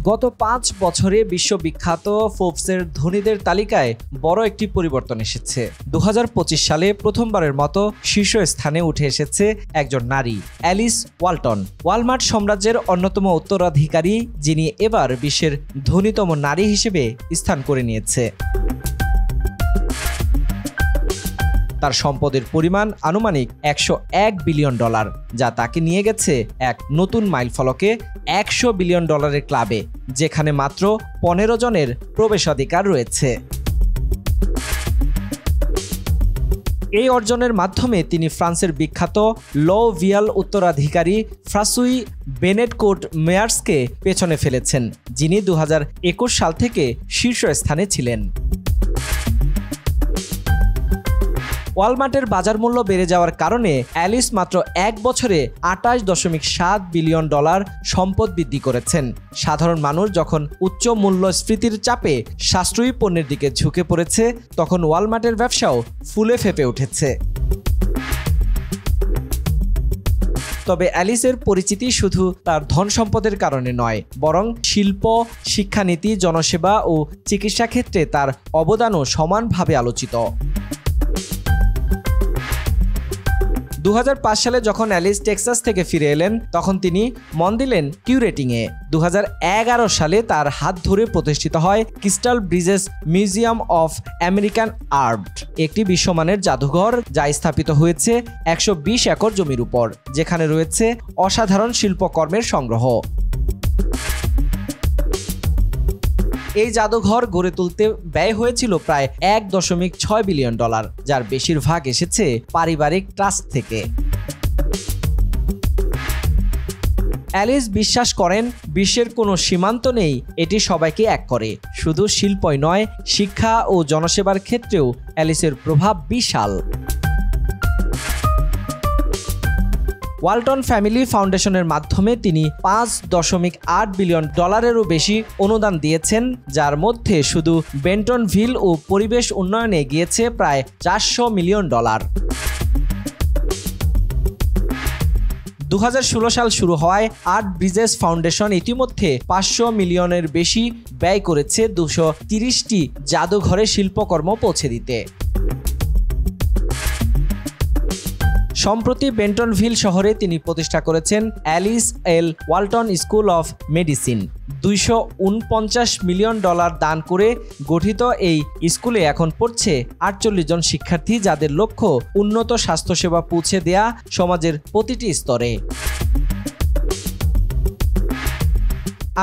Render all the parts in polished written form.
গত ৫ বছরে বিশ্ববিখ্যাত ফোর্বসের ধনীদের তালিকায় বড় একটি পরিবর্তন এসেছে। ২০২৫ সালে প্রথমবারের মতো শীর্ষস্থানে উঠে এসেছে একজন নারী, অ্যালিস ওয়ালটন। ওয়ালমার্ট সাম্রাজ্যের অন্যতম উত্তরাধিকারী, যিনি এবার বিশ্বের ধনীতম নারী হিসেবে স্থান করে নিয়েছে। তার সম্পদের পরিমাণ আনুমানিক $101 বিলিয়ন, যা তাকে নিয়ে গেছে এক নতুন মাইলফলকে $100 বিলিয়ন ক্লাবে, যেখানে মাত্র 15 জনের প্রবেশাধিকার রয়েছে। এই অর্জনের মাধ্যমে তিনি ফ্রান্সের বিখ্যাত লভিয়াল উত্তরাধিকারী ফ্রাঁসোই বেনেটকোট মেয়ার্সকে পেছনে ফেলেছেন, যিনি 2021 সাল থেকে শীর্ষস্থানে ছিলেন। ওয়ালমার্টের বাজার মূল্য বেড়ে যাওয়ার কারণে অ্যালিস মাত্র 1 বছরে $28.7 বিলিয়ন সম্পদ বৃদ্ধি করেছেন। সাধারণ মানুষ যখন উচ্চ মূল্যস্ফীতির চাপে সাশ্রয়ী পণ্যের দিকে ঝুঁকে পড়েছে, তখন ওয়ালমার্টের ব্যবসাও ফুলে ফেঁপে উঠেছে। তবে অ্যালিসের পরিচিতি শুধু তার ধন সম্পদের কারণে নয়, বরং শিল্প, শিক্ষানীতি, জনসেবা ও চিকিৎসা ক্ষেত্রে তার অবদানও সমানভাবে আলোচিত। 2005 সালে যখন অ্যালিস টেক্সাস থেকে ফিরে এলেন, তখন তিনি মন দিলেন কিউরেটিংয়ে। 2011 সালে তার হাত ধরে প্রতিষ্ঠিত হয় crystal Bridges museum of American art, একটি বিশ্বমানের জাদুঘর যা স্থাপিত হয়েছে 120 একর জমির উপর, যেখানে রয়েছে অসাধারণ শিল্পকর্মের সংগ্রহ। এই জাদুঘর গড়ে তুলতে ব্যয় হয়েছিল প্রায় $1.6 বিলিয়ন, যার বেশিরভাগ এসেছে পারিবারিক ট্রাস্ট থেকে। অ্যালিস বিশ্বাস করেন, বিশ্বের কোনো সীমান্ত নেই, এটি সবাইকে এক করে। শুধু শিল্পই নয়, শিক্ষা ও জনসেবার ক্ষেত্রেও অ্যালিসের প্রভাব বিশাল। ওয়ালটন ফ্যামিলি ফাউন্ডেশনের মাধ্যমে তিনি $5.8 বিলিয়ন বেশি অনুদান দিয়েছেন, যার মধ্যে শুধু বেন্টনভিল ও পরিবেশ উন্নয়নে গিয়েছে প্রায় $400 মিলিয়ন। 2016 সাল শুরু হওয়ায় আর্ট ব্রিজেস ফাউন্ডেশন ইতিমধ্যে $500 মিলিয়নের বেশি ব্যয় করেছে 230টি জাদুঘরে শিল্পকর্ম পৌঁছে দিতে। সম্প্রতি বেন্টনভিল শহরে তিনি প্রতিষ্ঠা করেছেন Alice L Walton school of medicine. $249 million দান করে গঠিত এই স্কুলে এখন পড়ছে 48 জন শিক্ষার্থী, যাদের লক্ষ্য উন্নত স্বাস্থ্যসেবা পৌঁছে দেয়া সমাজের প্রতিটি স্তরে।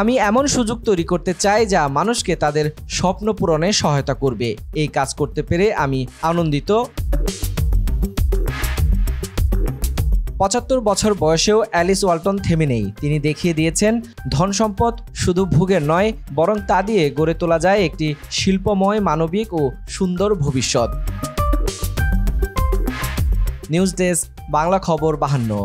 আমি এমন সুযোগ তৈরি করতে চাই যা মানুষকে তাদের স্বপ্ন পূরণে সহায়তা করবে। এই কাজ করতে পেরে আমি আনন্দিত। 75 বছর বয়সেও অ্যালিস ওয়ালটন থেমে নেই। তিনি দেখিয়ে দিয়েছেন, ধন সম্পদ শুধু ভোগের নয়, বরং তা দিয়ে গড়ে তোলা যায় একটি শিল্পময়, মানবিক ও সুন্দর ভবিষ্যৎ। নিউজ ডেস্ক, বাংলা খবর 52।